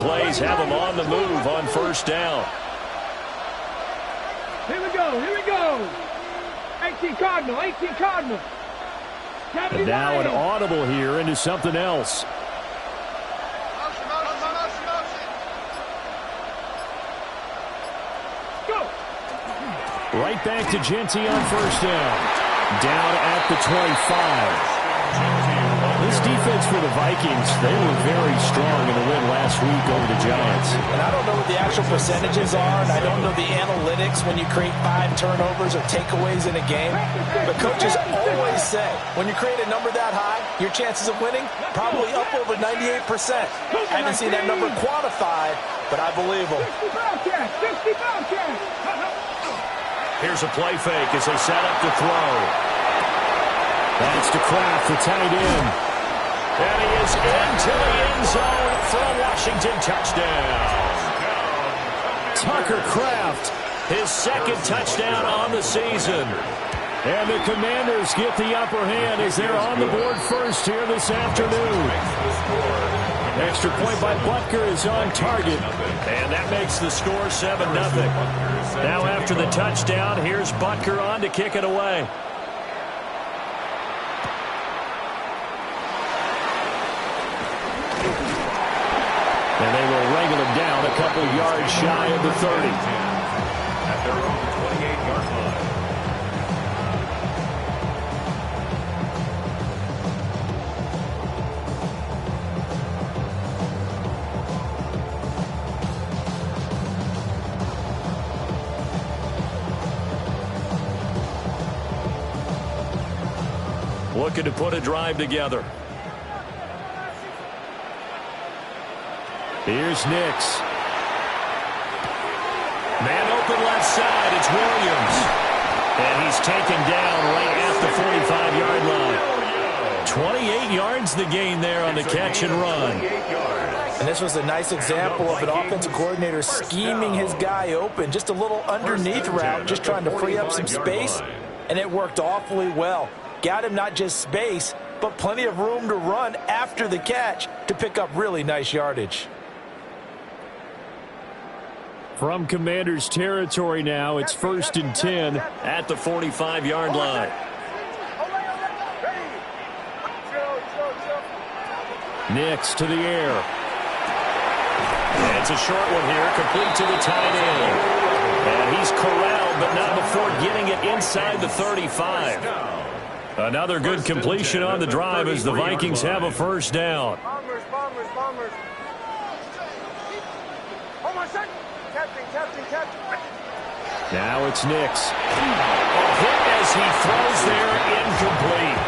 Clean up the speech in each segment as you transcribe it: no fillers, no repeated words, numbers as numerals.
Plays have them on the move on first down. Here we go. 18 Cardinal. And now an audible here into something else. Go. Right back to Genty on first down. Down at the 25. This defense for the Vikings, they were very strong in the win last week over the Giants. And I don't know what the actual percentages are, and I don't know the analytics when you create 5 turnovers or takeaways in a game. But coaches always say, when you create a number that high, your chances of winning probably up over 98%. I haven't seen that number quantified, but I believe them. 50 Bobcats. Here's a play fake as they set up to throw. That's to Kraft, the tight end. And he is into the end zone for a Washington touchdown. Tucker Kraft, his second touchdown on the season. And the Commanders get the upper hand as they're on the board first here this afternoon. Extra point by Butker is on target. And that makes the score 7-0. Now after the touchdown, here's Butker on to kick it away. And they will wrangle him down a couple yards shy of the 30. At their own 28-yard line. Looking to put a drive together. Here's Nix. Man open left side. It's Williams. And he's taken down right at the 45-yard line. 28 yards the gain there on the catch and run. And this was a nice example of an offensive coordinator scheming his guy open. Just a little underneath route, just trying to free up some space. And it worked awfully well. Got him not just space, but plenty of room to run after the catch to pick up really nice yardage. From Commanders territory now, it's 1st and 10 at the 45-yard line. Nix to the air. And it's a short one here, complete to the tight end. And he's corralled, but not before getting it inside the 35. Another good completion on the drive as the Vikings have a first down. Now it's Nix. A hit as he throws there, incomplete.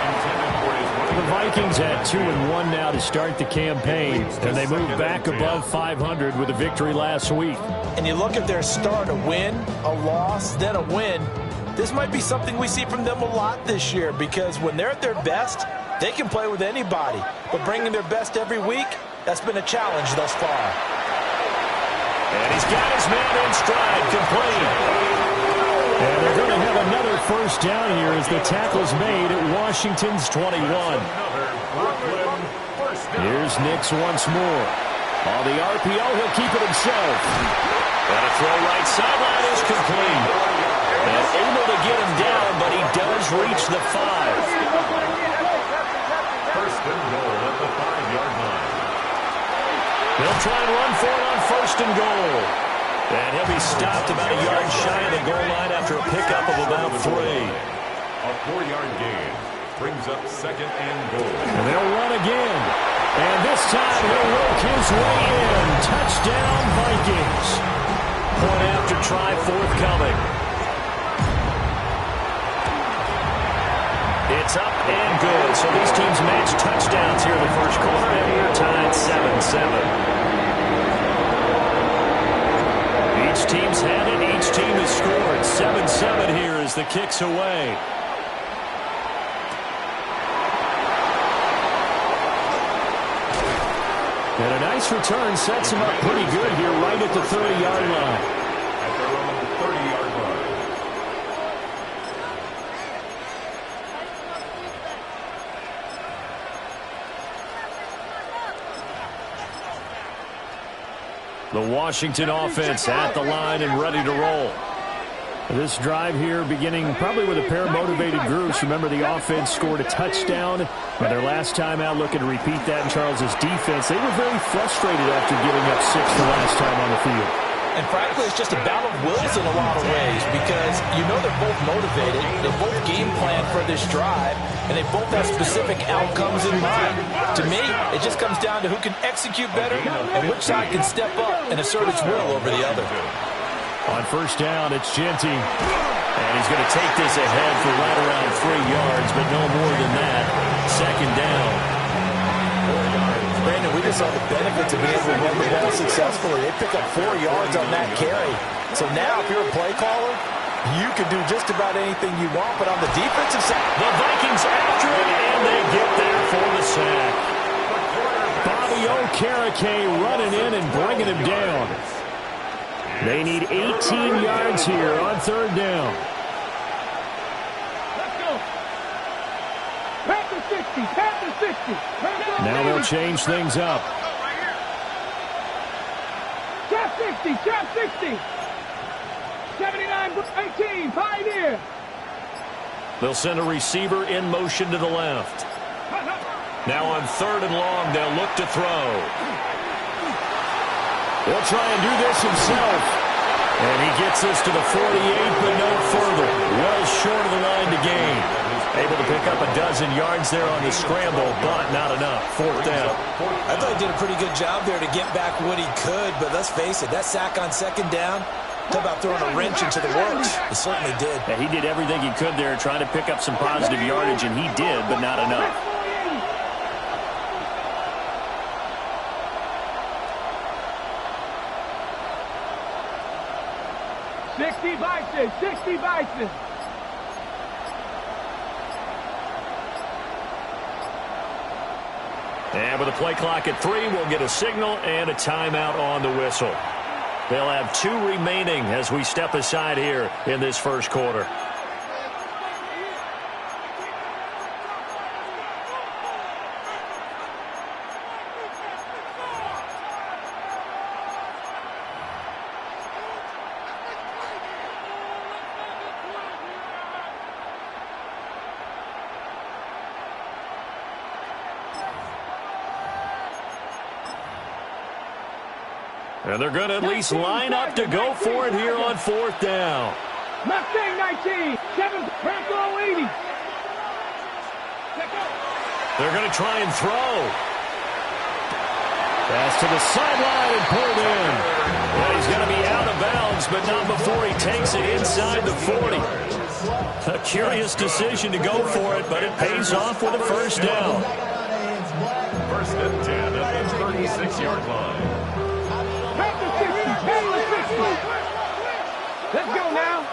The Vikings at 2-1 now to start the campaign, and they move back above 500 with a victory last week. And you look at their start, a win, a loss, then a win. This might be something we see from them a lot this year, because when they're at their best, they can play with anybody. But bringing their best every week, that's been a challenge thus far. And he's got his man in stride, complete. And they're going to have another first down here as the tackle's made at Washington's 21. Here's Nix once more. On the RPO, he'll keep it himself. And a throw right sideline is complete. And able to get him down, but he does reach the 5. First and goal at the 5-yard line. They'll try and run for it on first and goal. And he'll be stopped about a yard shy of the goal line after a pickup of about 3. A 4-yard gain brings up second and goal. And they'll run again. And this time he'll work his way in. Touchdown, Vikings. Point after try forthcoming. It's up and good. So these teams match touchdowns here in the first quarter, and we're tied 7-7. Each team's had it. Each team has scored. 7-7 here as the kick's away. And a nice return sets him up pretty good here right at the 30-yard line. At their own 30-yard line. The Washington offense at the line and ready to roll. This drive here beginning probably with a pair of motivated groups. Remember, the offense scored a touchdown. And their last time out looking to repeat that in Charles's defense. They were very frustrated after giving up 6 the last time on the field. And frankly, it's just a battle of wills in a lot of ways because you know they're both motivated. They both game plan for this drive, and they both have specific outcomes in mind. To me, it just comes down to who can execute better and which side can step up and assert its will over the other. On first down, it's Jeanty. And he's going to take this ahead for right around 3 yards, but no more than that. Second down. Brandon, we just saw the benefits of being able to run the ball successfully. They pick up 4 yards on that carry. So now, if you're a play caller, you can do just about anything you want, but on the defensive side, the Vikings after it, and they get there for the sack. Bobby Okereke running in and bringing him down. They need 18 yards here on third down. Let's go. Back to 60. Back to 60. Now they'll change things up. Trap 60. Trap 60. 79-18. Pioneer. They'll send a receiver in motion to the left. Now on third and long, they'll look to throw. He'll try and do this himself. And he gets this to the 48, but no further. Well short of the line to gain. Able to pick up a dozen yards there on the scramble, but not enough. Fourth down. I thought he did a pretty good job there to get back what he could, but let's face it, that sack on second down, talk about throwing a wrench into the works. He certainly did. Yeah, he did everything he could there, trying to pick up some positive yardage, and he did, but not enough. Bison, 60 Bison. And with a play clock at 3, we'll get a signal and a timeout on the whistle. They'll have 2 remaining as we step aside here in this first quarter. And they're going to at least line up to go for it here on fourth down. Mustang 19, 7, Bronco 80. They're going to try and throw. Pass to the sideline and pulled in. Well, he's going to be out of bounds, but not before he takes it inside the 40. A curious decision to go for it, but it pays off with a first down. First and 10 at the 36-yard line. Let's go now.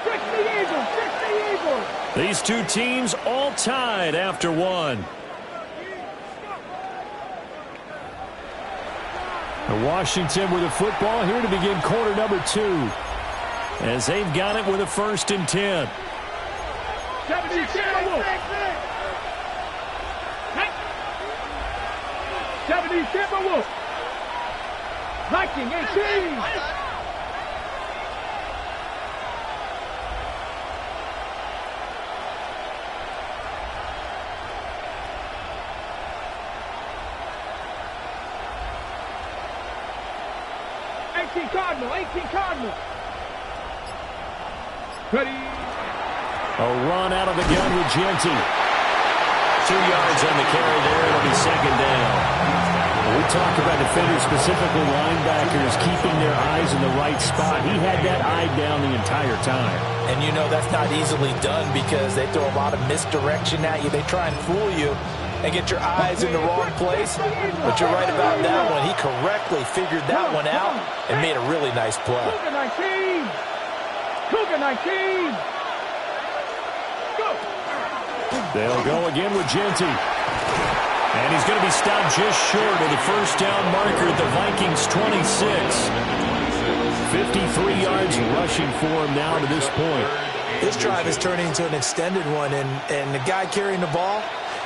60 Eagles, 60 Eagles. These two teams all tied after one. Washington with the football here to begin quarter number 2. As they've got it with a first and 10. 70 Timberwolves. 70 Timberwolves. Viking 18. Cardinal, 18 Cardinal. Ready. A run out of the gun with Jeanty. 2 yards on the carry there. It'll be second down. We talked about defenders, specifically linebackers, keeping their eyes in the right spot. He had that eye down the entire time. And you know that's not easily done because they throw a lot of misdirection at you. They try and fool you and get your eyes in the wrong place. But you're right about that one. He correctly figured that one out and made a really nice play. Cougar 19. Cougar 19. Go. They'll go again with Jeanty. And he's going to be stopped just short of the first down marker at the Vikings 26. 53 yards rushing for him now to this point. This drive is turning into an extended one, and the guy carrying the ball,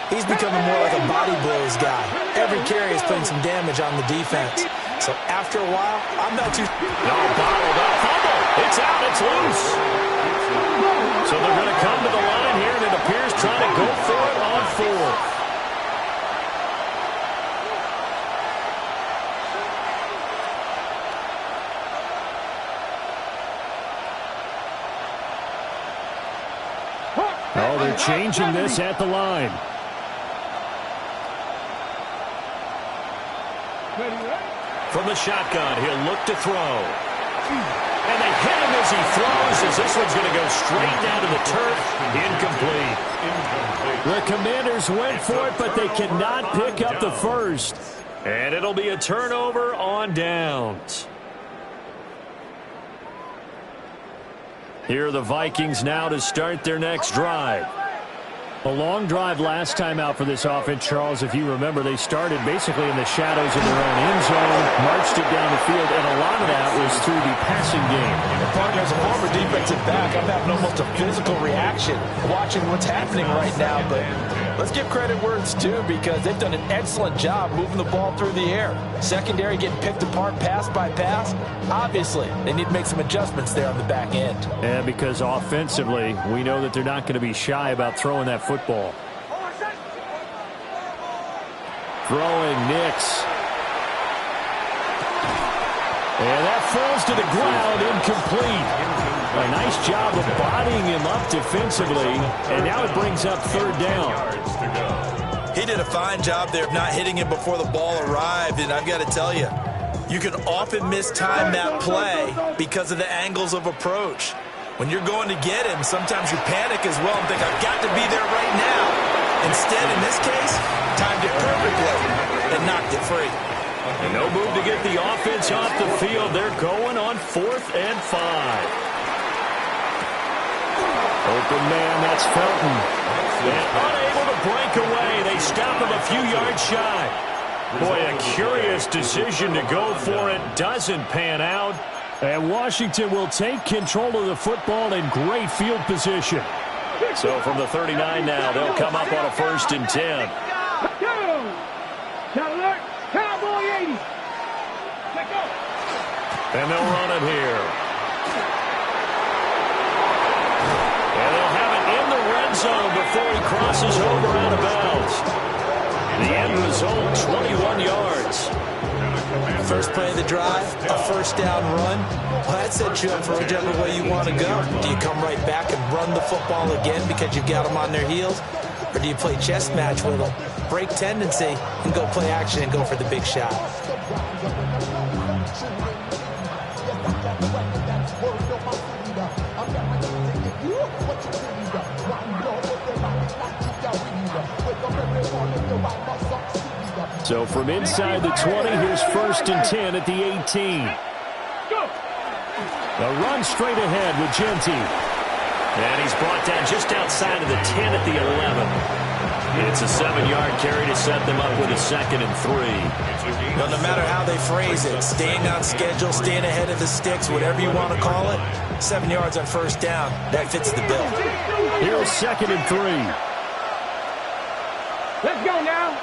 he's becoming more like a body blows guy. Every carry is putting some damage on the defense. So after a while, I'm not too... No, bottled up. Fumble. It's out. It's loose. So they're going to come to the line here, and it appears trying to go for it on 4th. Oh, they're changing this at the line. From the shotgun, he'll look to throw. And they hit him as he throws, as this one's going to go straight down to the turf. Incomplete. The Commanders went for it, but they cannot pick up the first. And it'll be a turnover on downs. Here are the Vikings now to start their next drive. A long drive last time out for this offense, Charles. If you remember, they started basically in the shadows of their own end zone, marched it down the field, and a lot of that was through the passing game. Partner, as a former defensive back, I'm having almost a physical reaction watching what's happening right now. But let's give credit where it's due, because they've done an excellent job moving the ball through the air. Secondary getting picked apart pass by pass. Obviously, they need to make some adjustments there on the back end. Yeah, because offensively, we know that they're not going to be shy about throwing that football. Throwing Nix. And that falls to the ground, incomplete. A nice job of bodying him up defensively, and now it brings up 3rd down. He did a fine job there of not hitting him before the ball arrived, and I've got to tell you, you can often mistime that play because of the angles of approach. When you're going to get him, sometimes you panic as well and think, I've got to be there right now. Instead, in this case, timed it perfectly and knocked it free. And no move to get the offense off the field. They're going on 4th and 5. Open man, that's Felton. And unable to break away. They stop him a few yards shy. Boy, a curious decision to go for it. Doesn't pan out. And Washington will take control of the football in great field position. So from the 39 now, they'll come up on a 1st and 10. Cowboy 80. And they'll run it here. And they'll have it in the red zone before he crosses over out of bounds. The end result, 21 yards. First play of the drive, a 1st down run. Well, that sets you up for whichever way you want to go. Do you come right back and run the football again because you've got them on their heels? Or do you play chess match with them, break tendency, and go play action and go for the big shot? So from inside the 20, here's 1st and 10 at the 18. A run straight ahead with Genty. And he's brought down just outside of the 10 at the 11. It's a 7-yard carry to set them up with a 2nd and 3. Well, no matter how they phrase it, staying on schedule, staying ahead of the sticks, whatever you want to call it, 7 yards on 1st down, that fits the bill. Here's 2nd and 3. Let's go now.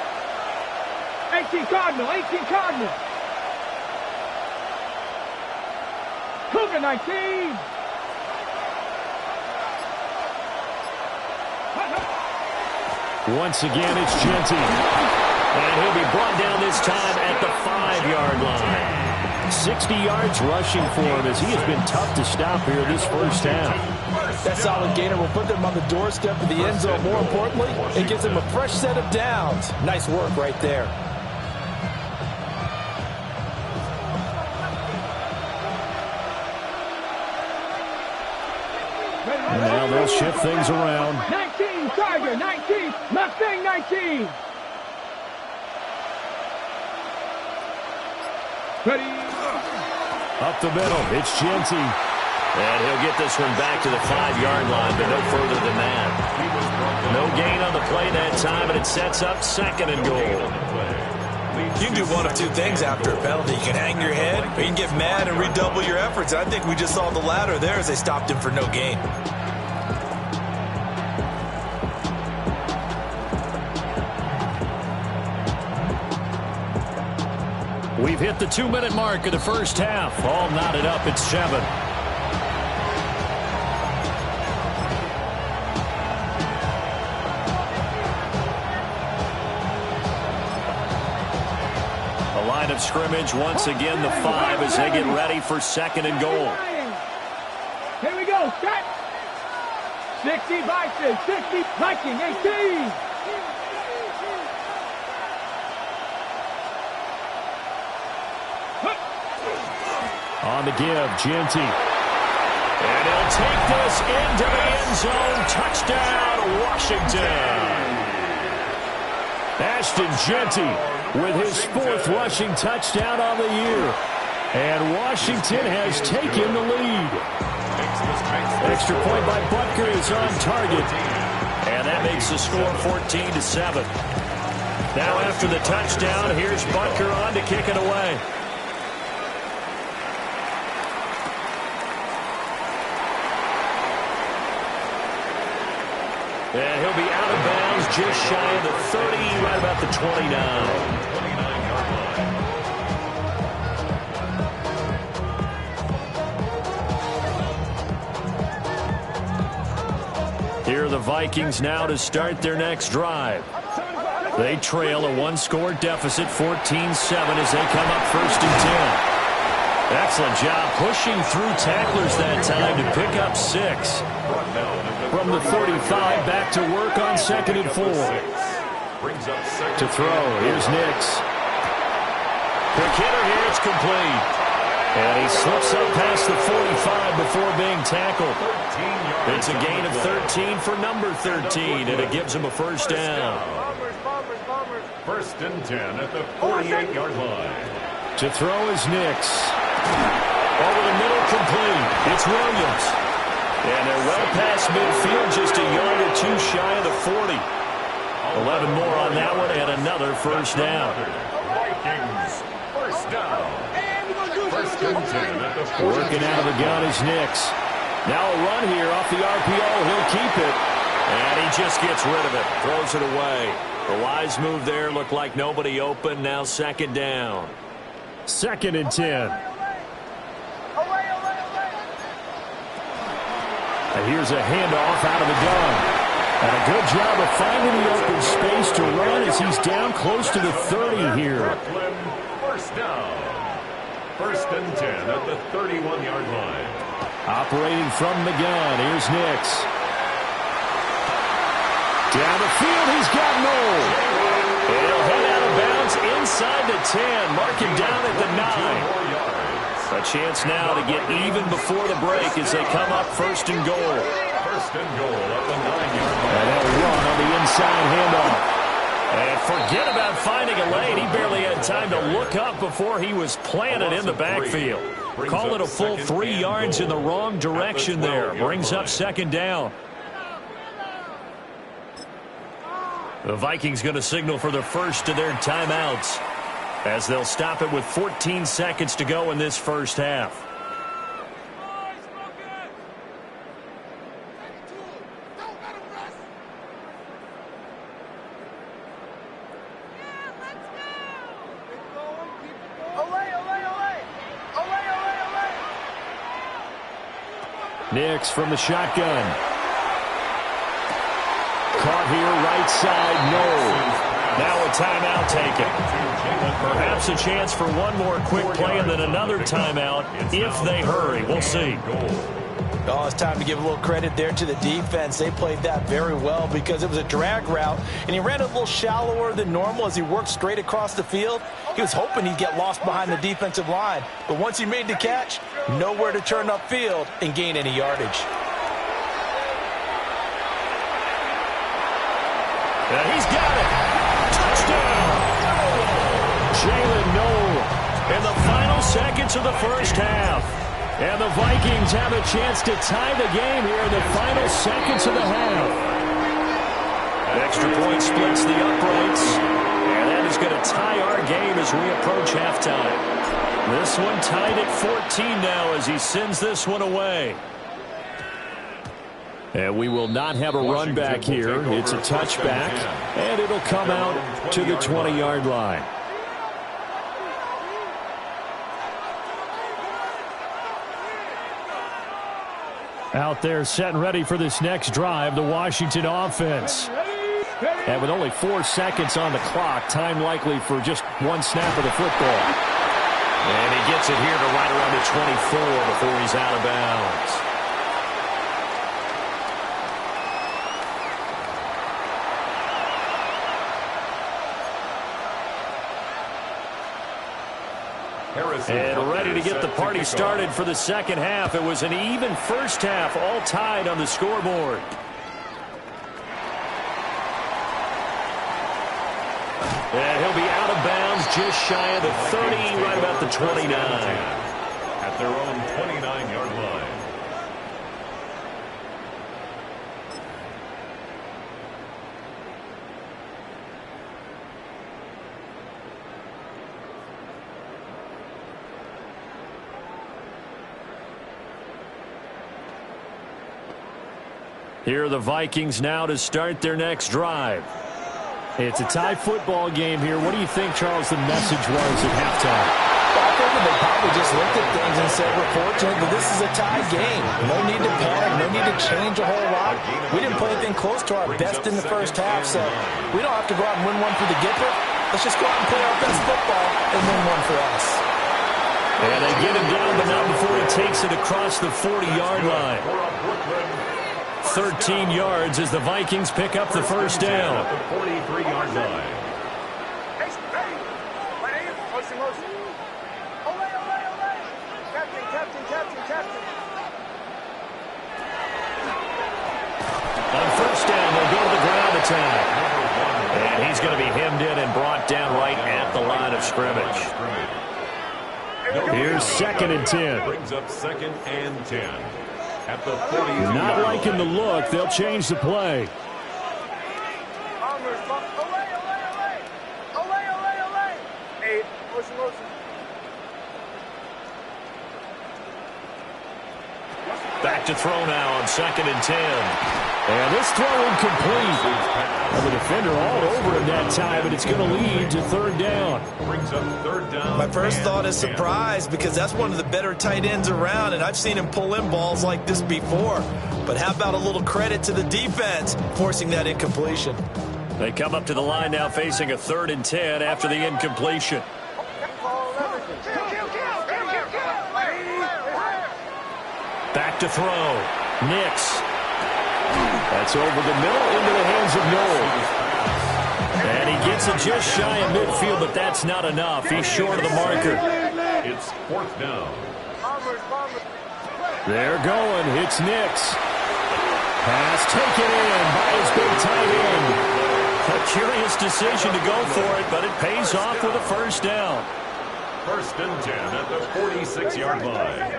18 Cardinal, 18 Cardinal. Cougar 19. Once again, it's Genty. And he'll be brought down this time at the 5-yard line. 60 yards rushing for him as he has been tough to stop here this 1st half. That solid gainer will put them on the doorstep of the end zone. More importantly, it gives them a fresh set of downs. Nice work right there. And now they'll shift things around. 19, Tiger, 19, Mustang 19. Ready. Up the middle, it's Genty. And he'll get this one back to the 5-yard line, but no further than that. No gain on the play that time, and it sets up 2nd and goal. You can do one of two things after a penalty. You can hang your head, or you can get mad and redouble your efforts. I think we just saw the latter there as they stopped him for no gain. We've hit the 2-minute mark of the first half. All knotted up at 7. The line of scrimmage once again the 5 as they get ready for 2nd and goal. Here we go. Set. 60 Vikings. 60 Viking. 18. On the give, Jeanty. And he'll take this into the end zone. Touchdown, Washington. Ashton Jeanty with his 4th rushing touchdown on the year. And Washington has taken the lead. Extra point by Butker is on target. And that makes the score 14-7. Now after the touchdown, here's Butker on to kick it away. And he'll be out of bounds just shy of the 30, right about the 29. Here are the Vikings now to start their next drive. They trail a 1-score deficit, 14-7, as they come up 1st and 10. Excellent job pushing through tacklers that time to pick up 6. From the 35, back to work on 2nd and 4. To throw, here's Nix. Quick hitter here, it's complete. And he slips up past the 45 before being tackled. It's a gain of 13 for number 13, and it gives him a 1st down. 1st and 10 at the 48-yard line. To throw is Nix. Over the middle, complete. It's Williams. And they're well past midfield, just a yard or 2 shy of the 40. 11 more on that one, and another 1st down. Vikings, 1st down. 1st and 10 at the 40. Working out of the gun is Nix. Now a run here off the RPO. He'll keep it. And he just gets rid of it. Throws it away. The wise move there. Looked like nobody open. Now 2nd down. 2nd and 10. And here's a handoff out of the gun. And a good job of finding the open space to run as he's down close to the 30 here. Brooklyn, 1st down. 1st and 10 at the 31-yard line. Operating from the gun, here's Nix. Down the field, he's got Knoll. And he'll head out of bounds inside the 10. Mark him down at the 9. A chance now to get even before the break as they come up 1st and goal. 1st and goal at the 9-yard line. And they'll run on the inside handoff. And forget about finding a lane. He barely had time to look up before he was planted in the backfield. Call it a full 3 yards in the wrong direction there. Brings up 2nd down. The Vikings going to signal for the first of their timeouts as they'll stop it with 14 seconds to go in this 1st half. Nix from the shotgun. Caught here, right side, no. Now a timeout taken. Perhaps a chance for one more quick play and then another timeout if they hurry. We'll see. Oh, it's time to give a little credit there to the defense. They played that very well because it was a drag route, and he ran a little shallower than normal as he worked straight across the field. He was hoping he'd get lost behind the defensive line, but once he made the catch, nowhere to turn upfield and gain any yardage. And he's got it. Touchdown. Jalen Knoll in the final seconds of the 1st half. And the Vikings have a chance to tie the game here in the final seconds of the half. An extra point splits the uprights. And that is going to tie our game as we approach halftime. This one tied at 14 now as he sends this one away. And we will not have a run back here. It's a touchback. And it'll come out to the 20-yard line. Out there set and ready for this next drive, the Washington offense. And with only 4 seconds on the clock, time likely for just one snap of the football. And he gets it here to right around the 24 before he's out of bounds. And ready to get the party started for the second half. It was an even first half, all tied on the scoreboard. And he'll be out of bounds just shy of the 30, right about the 29. At their own 29-yard line. Here are the Vikings now to start their next drive. It's a tie football game here. What do you think, Charles, the message was at halftime? Well, I think they probably just looked at things and said, we're fortunate that this is a tie game. No need to panic. No need to change a whole lot. We didn't play anything close to our best in the first half, so we don't have to go out and win one for the Gipper. Let's just go out and play our best football and win one for us. And they get him down, but not before he takes it across the 40-yard line. 13 yards as the Vikings pick up the first down. At the 43-yard line. On first down, they'll go to the ground attack. And he's going to be hemmed in and brought down right at the line of scrimmage. Here's 2nd and 10. Brings up 2nd and 10. At the 40. Not liking the look. They'll change the play. Back to throw now on 2nd and 10. And this throw incomplete. And the defender all over him that time, but it's going to lead to 3rd down. Brings up 3rd down. My first thought is surprise because that's one of the better tight ends around, and I've seen him pull in balls like this before. But how about a little credit to the defense forcing that incompletion? They come up to the line now facing a 3rd and 10 after the incompletion. Back to throw. Nix. That's over the middle into the hands of Noel. And he gets it just shy of midfield, but that's not enough. He's short of the marker. It's 4th down. They're going. It's Nix. Pass taken in by his big tight end. A curious decision to go for it, but it pays off with a first down. 1st and 10 at the 46-yard line.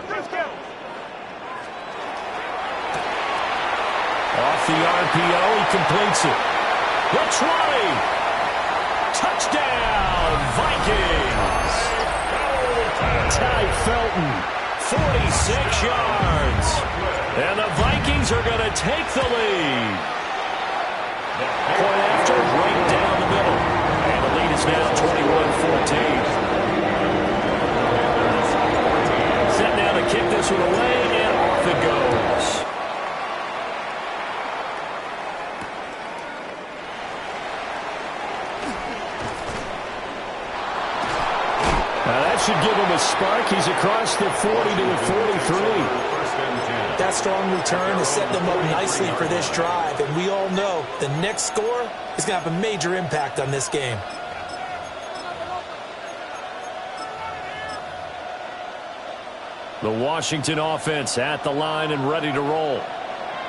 Off the RPO, he completes it. The 20. Touchdown, Vikings. Ty Felton, 46 yards. And the Vikings are going to take the lead. Point after, right down the middle. And the lead is now 21-14. Set now to kick this one away, and off it goes. Should give him a spark. He's across the 40 to the 43. That strong return has set them up nicely for this drive, and we all know the next score is going to have a major impact on this game. The Washington offense at the line and ready to roll.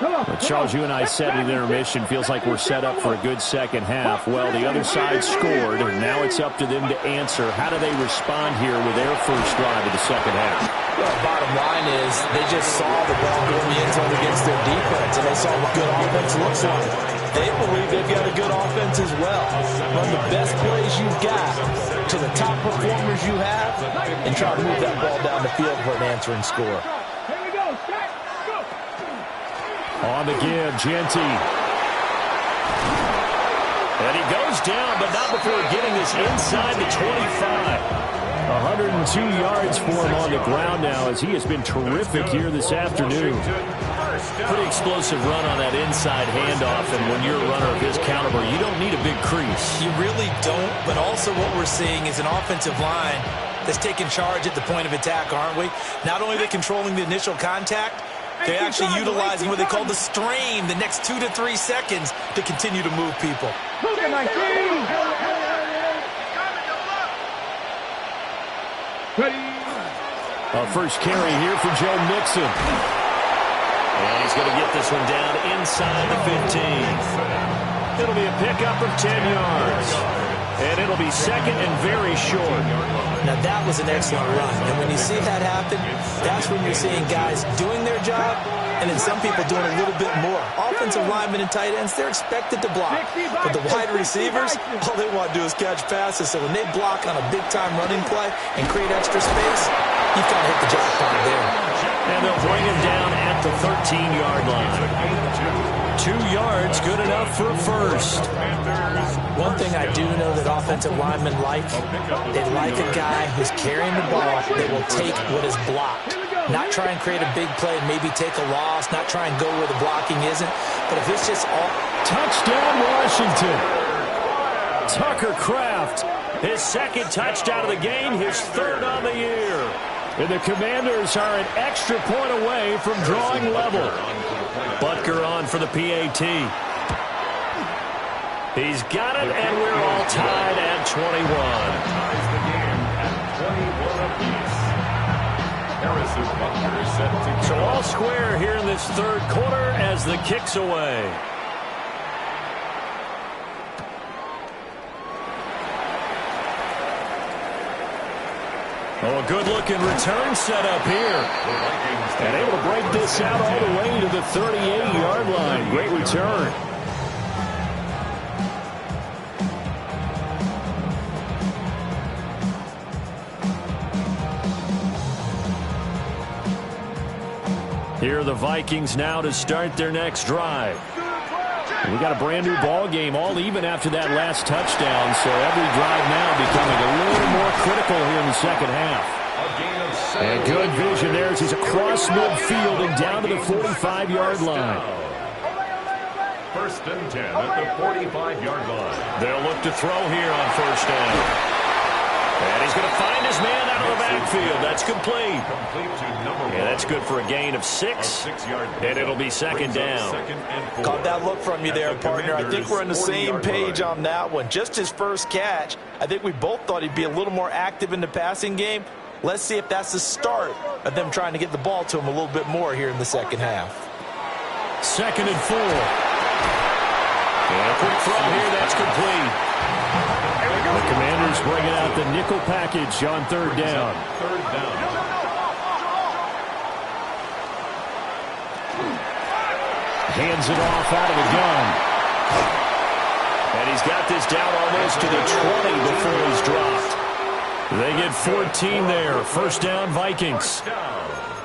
But Charles, you and I said in the intermission, feels like we're set up for a good second half. Well, the other side scored, and now it's up to them to answer. How do they respond here with their first drive of the second half? Well, bottom line is they just saw the ball go in the end zone against their defense, and they saw what good offense looks like. They believe they've got a good offense as well. Run the best plays you've got to the top performers you have, and try to move that ball down the field for an answering score. On the give, Genty. And he goes down, but not before getting this inside the 25. 102 yards for him on the ground now as he has been terrific here this afternoon. Pretty explosive run on that inside handoff, and when you're a runner of his caliber, you don't need a big crease. You really don't, but also what we're seeing is an offensive line that's taking charge at the point of attack, aren't we? Not only are they controlling the initial contact, they're actually utilizing what they call the strain, the next 2 to 3 seconds, to continue to move people. A first carry here for Joe Mixon. And he's going to get this one down inside the 15. It'll be a pickup of 10 yards. And it'll be second and very short. Now, that was an excellent run. And when you see that happen, that's when you're seeing guys doing their job and then some people doing a little bit more. Offensive linemen and tight ends, they're expected to block. But the wide receivers, all they want to do is catch passes. So when they block on a big-time running play and create extra space, you've got to hit the jackpot there. And they'll bring him down at the 13-yard line. 2 yards, good enough for a first. One thing I do know that offensive linemen like, they like a guy who's carrying the ball that will take what is blocked. Not try and create a big play and maybe take a loss, not try and go where the blocking isn't. But if it's just all... Touchdown, Washington. Tucker Kraft, his second touchdown of the game, his third on the year. And the Commanders are an extra point away from drawing level. Butker on for the PAT. He's got it, and we're all tied at 21. So all square here in this third quarter as the kick's away. Oh, a good-looking return set up here. And able to break this out all the way to the 38-yard line. Great return. Here are the Vikings now to start their next drive. We got a brand new ball game, all even after that last touchdown, so every drive now becoming a little more critical here in the second half. And good vision there as he's across midfield and down to the 45-yard line. First and 10 at the 45-yard line. They'll look to throw here on first down. And he's going to find his man out of the backfield. That's complete. Yeah, that's good for a gain of 6. And it'll be second down. Caught that look from you there, partner. I think we're on the same page on that one. Just his first catch. I think we both thought he'd be a little more active in the passing game. Let's see if that's the start of them trying to get the ball to him a little bit more here in the second half. Second and 4. And a quick throw here. That's complete. The Commanders bringing out the nickel package on third down. Hands it off out of the gun. And he's got this down almost to the 20 before he's dropped. They get 14 there. First down, Vikings.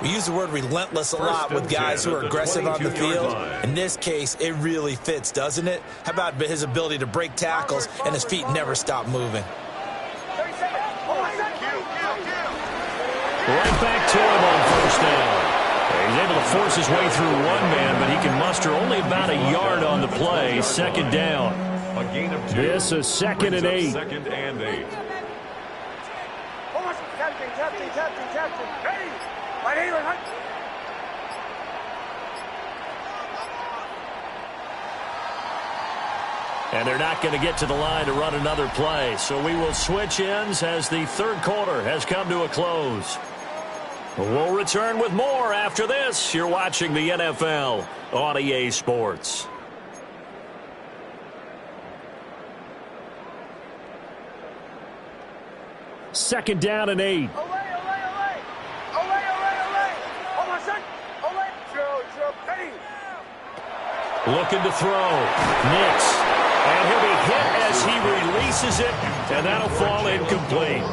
We use the word relentless a lot with guys who are aggressive on the field. In this case, it really fits, doesn't it? How about his ability to break tackles and his feet never stop moving? Right back to him on first down. He's able to force his way through one man, but he can muster only about a yard on the play. Second down. A gain of 2. This is second and 8. Second and 8. Captain. Ready? Right here, right. And they're not going to get to the line to run another play. So we will switch ends as the third quarter has come to a close. We'll return with more after this. You're watching the NFL on EA Sports. Second down and 8. Looking to throw. Nix. And he'll be hit as he releases it, and that'll fall incomplete.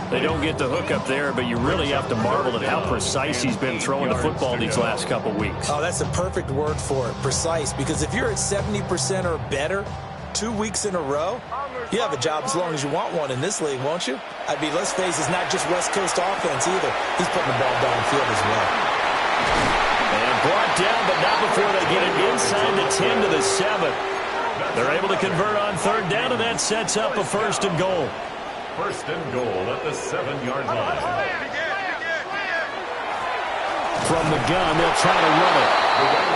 They don't get the hook up there, but you really have to marvel at how precise he's been throwing the football these last couple weeks. Oh, that's a perfect word for it, precise, because if you're at 70% or better 2 weeks in a row, you have a job as long as you want one in this league, won't you? I mean, let's face it, it's not just West Coast offense either. He's putting the ball downfield as well. And brought down, but not before they get it inside the 10 to the 7. They're able to convert on third down, and that sets up a first and goal. First and goal at the 7-yard line. From the gun, they'll try to run it.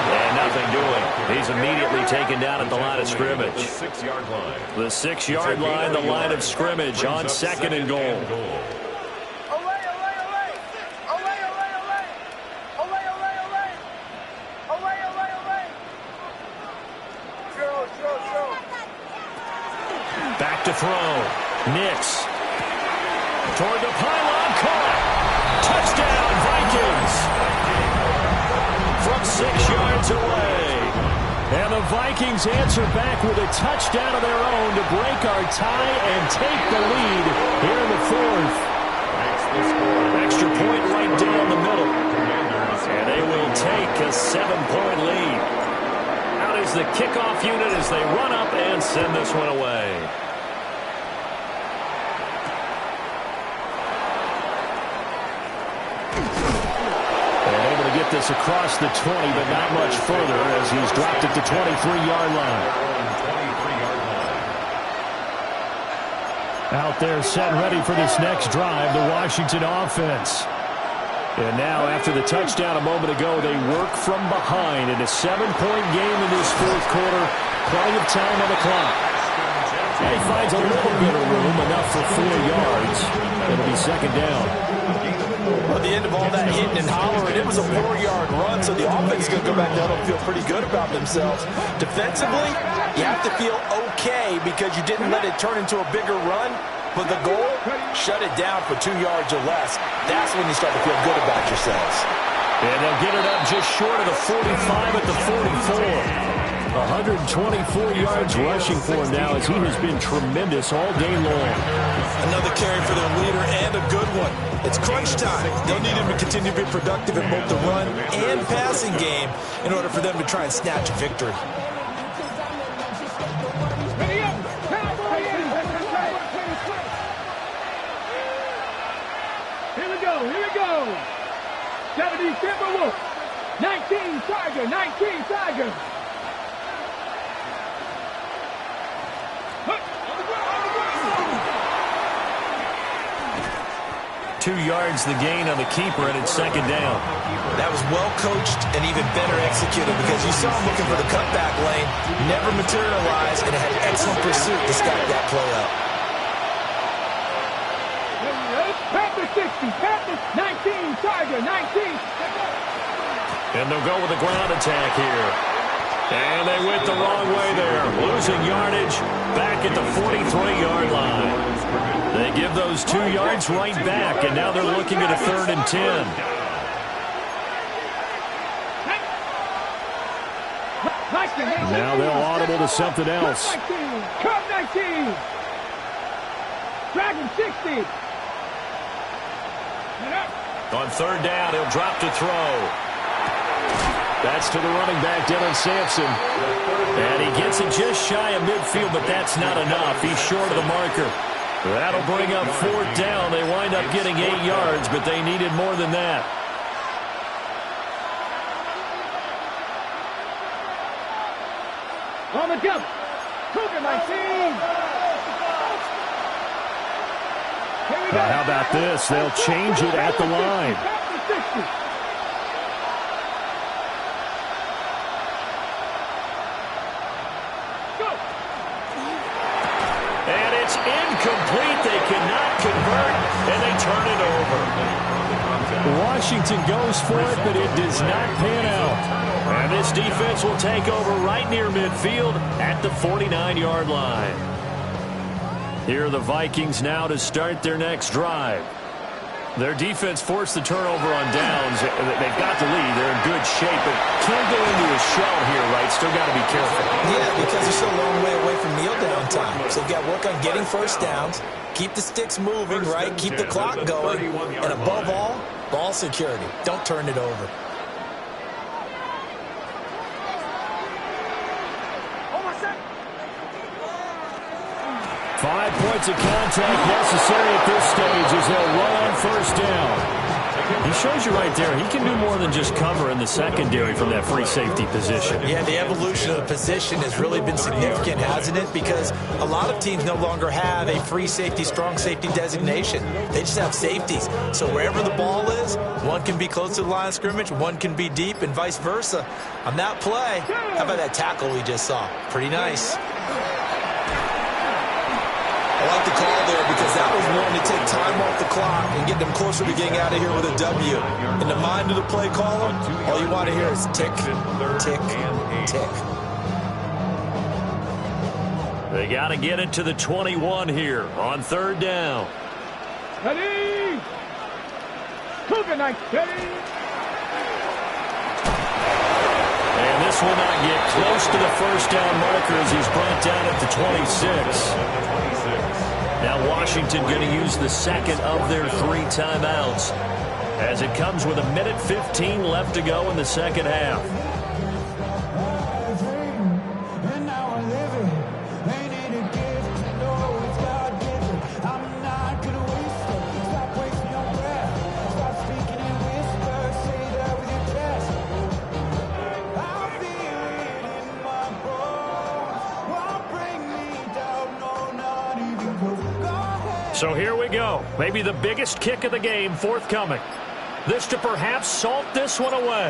And nothing doing. He's immediately taken down at the line of scrimmage. The 6-yard line. The 6-yard line, the line of scrimmage on second and goal. Back to throw. Nix. Toward the pylon, caught. Touchdown, Vikings. From 6 yards away. And the Vikings answer back with a touchdown of their own to break our tie and take the lead here in the fourth. Extra point right down the middle. And they will take a 7-point lead. Out is the kickoff unit as they run up and send this one away. Get this across the 20, but not much further as he's dropped it to 23-yard line. Out there set ready for this next drive, the Washington offense. And now after the touchdown a moment ago, they work from behind in a 7-point game in this fourth quarter. Plenty of time on the clock. And he finds a little bit of room, enough for 4 yards. It'll be second down. At the end of all that hitting and hollering, it was a 4-yard run, so the offense is going to go back down and feel pretty good about themselves. Defensively, you have to feel okay because you didn't let it turn into a bigger run, but the goal, shut it down for 2 yards or less. That's when you start to feel good about yourselves. And they'll get it up just short of the 45 at the 44. 124 yards rushing for him now as he has been tremendous all day long. Another carry for their leader and a good one. It's crunch time. They'll need him to continue to be productive in both the run and passing game in order for them to try and snatch a victory. Here we go. 70 Timberwolves. 19 Tiger. 2 yards the gain on the keeper, and it's second down. That was well coached and even better executed because you saw him looking for the cutback lane, never materialized, and had excellent pursuit to stack that play up. Panthers 60, Panthers 19, Tiger 19. And they'll go with a ground attack here. And they went the wrong way there, losing yardage back at the 43-yard line. They give those 2 yards right back, and now they're looking at a 3rd and 10. Now they'll audible to something else. Cub 19. Dragon 60. On 3rd down, he'll drop to throw. That's to the running back, Dylan Sampson. And he gets it just shy of midfield, but that's not enough. He's short of the marker. That'll bring up 4th down. They wind up getting 8 yards, but they needed more than that. On the jump. Cougar 19. How about this? They'll change it at the line. And it's incomplete. They cannot convert, and they turn it over. Washington goes for it, but it does not pan out. And this defense will take over right near midfield at the 49-yard line. Here are the Vikings now to start their next drive. Their defense forced the turnover on downs. They've got the lead. They're in good shape, but can't go into a shell here, right? Still got to be careful. Yeah, because they're still a long way away from kneel down time. So they've got to work on getting first downs, keep the sticks moving, right? Keep the clock going. And above all, ball security. Don't turn it over. 5 points of contact necessary at this stage as they'll run on 1st down. He shows you right there, he can do more than just cover in the secondary from that free safety position. Yeah, the evolution of the position has really been significant, hasn't it? Because a lot of teams no longer have a free safety, strong safety designation. They just have safeties. So wherever the ball is, one can be close to the line of scrimmage, one can be deep, and vice versa. On that play, how about that tackle we just saw? Pretty nice. I like the call there because that was one to take time off the clock and get them closer to getting out of here with a W. In the mind of the play caller, all you want to hear is tick, tick, tick. They got to get it to the 21 here on 3rd down. Ready? Cougar night, ready? And this will not get close to the first down marker as he's brought down at the 26. Now Washington going to use the second of their 3 timeouts as it comes with 1:15 left to go in the second half. So here we go. Maybe the biggest kick of the game forthcoming. This to perhaps salt this one away.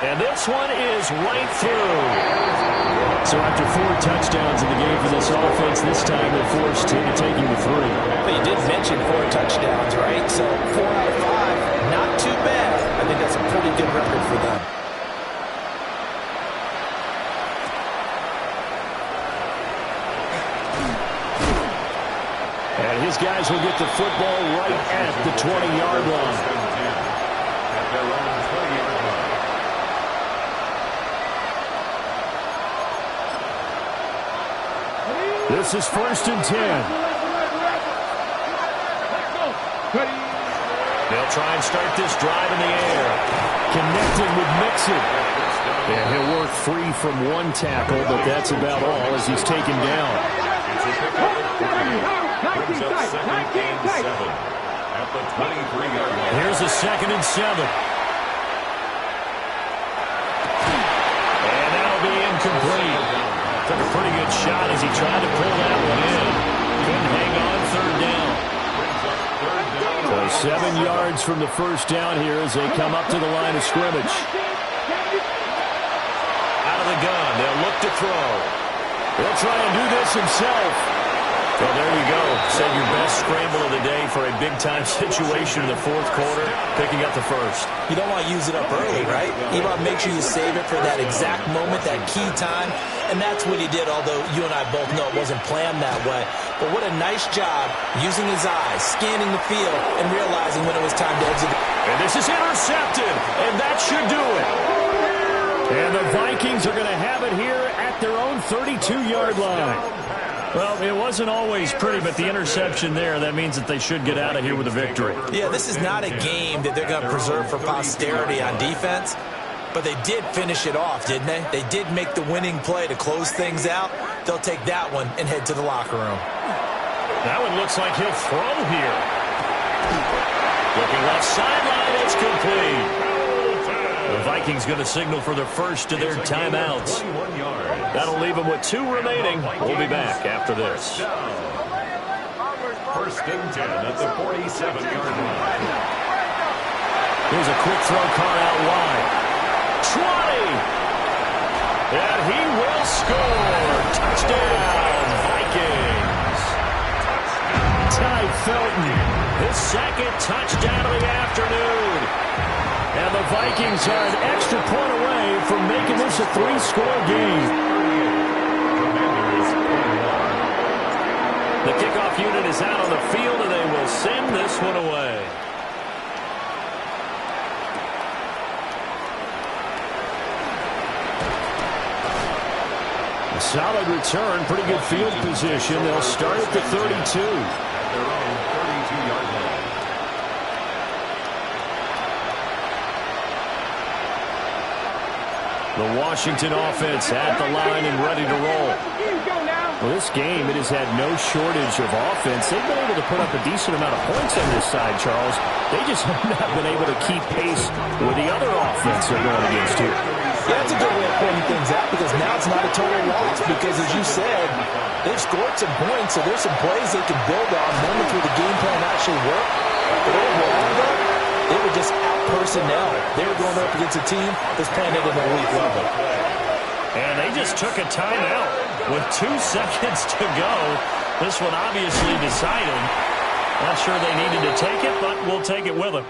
And this one is right through. So after 4 touchdowns in the game for this offense, this time they're forced into taking the 3. But you did mention 4 touchdowns, right? So 4 out of 5, not too bad. I think that's a pretty good record for them. And his guys will get the football right at the 20-yard line. At their own 20-yard line. This is 1st and 10. They'll try and start this drive in the air. Connecting with Mixon. And he'll work free from 1 tackle, but that's about all as he's taken down. Brings up 2nd and 7 at the 23-yard line. Here's a 2nd and 7. And that'll be incomplete. Took a pretty good shot as he tried to pull that one in. Couldn't hang on 3rd down. So 7 yards from the first down here as they come up to the line of scrimmage. Out of the gun. They'll look to throw. He'll try and do this himself. Well, there you go. Said your best scramble of the day for a big-time situation in the 4th quarter, picking up the first. You don't want to use it up early, right? You want to make sure you save it for that exact moment, that key time, and that's what he did, although you and I both know it wasn't planned that way. But what a nice job using his eyes, scanning the field, and realizing when it was time to exit. And this is intercepted, and that should do it. And the Vikings are going to have it here at their own 32-yard line. Well, it wasn't always pretty, but the interception there, that means that they should get out of here with a victory. Yeah, this is not a game that they're going to preserve for posterity on defense, but they did finish it off, didn't they? They did make the winning play to close things out. They'll take that one and head to the locker room. That one looks like he'll throw here. Looking left sideline, it's complete. The Vikings going to signal for the first of their timeouts. That'll leave them with 2 remaining. We'll be back after this. 1st and 10 at the 47-yard line. Here's a quick throw caught out wide. 20! And he will score. Touchdown, Vikings. Ty Felton, his 2nd touchdown of the afternoon. And the Vikings are an extra point away from making this a 3-score game. The kickoff unit is out on the field, and they will send this one away. A solid return, pretty good field position. They'll start at the 32. At their own 32-yard line. The Washington offense at the line and ready to roll. Here you go now. Well, this game, it has had no shortage of offense. They've been able to put up a decent amount of points on this side, Charles. They just have not been able to keep pace with the other offense they're going against here. Yeah, that's a good way of pointing things out, because now it's not a total loss, because as you said, they've scored some points, so there's some plays they can build on, moments where the game plan actually worked. But overall, though, they were just out personnel. They were going up against a team that's playing at an elite level. And they just took a timeout with 2 seconds to go. This one obviously decided. Not sure they needed to take it, but we'll take it with them.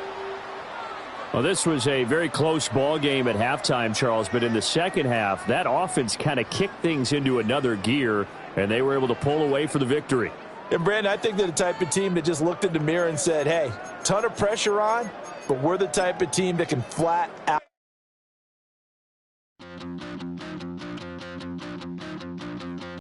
Well, this was a very close ball game at halftime, Charles, but in the second half, that offense kind of kicked things into another gear, and they were able to pull away for the victory. And, Brandon, I think they're the type of team that just looked in the mirror and said, hey, ton of pressure on, but we're the type of team that can flat out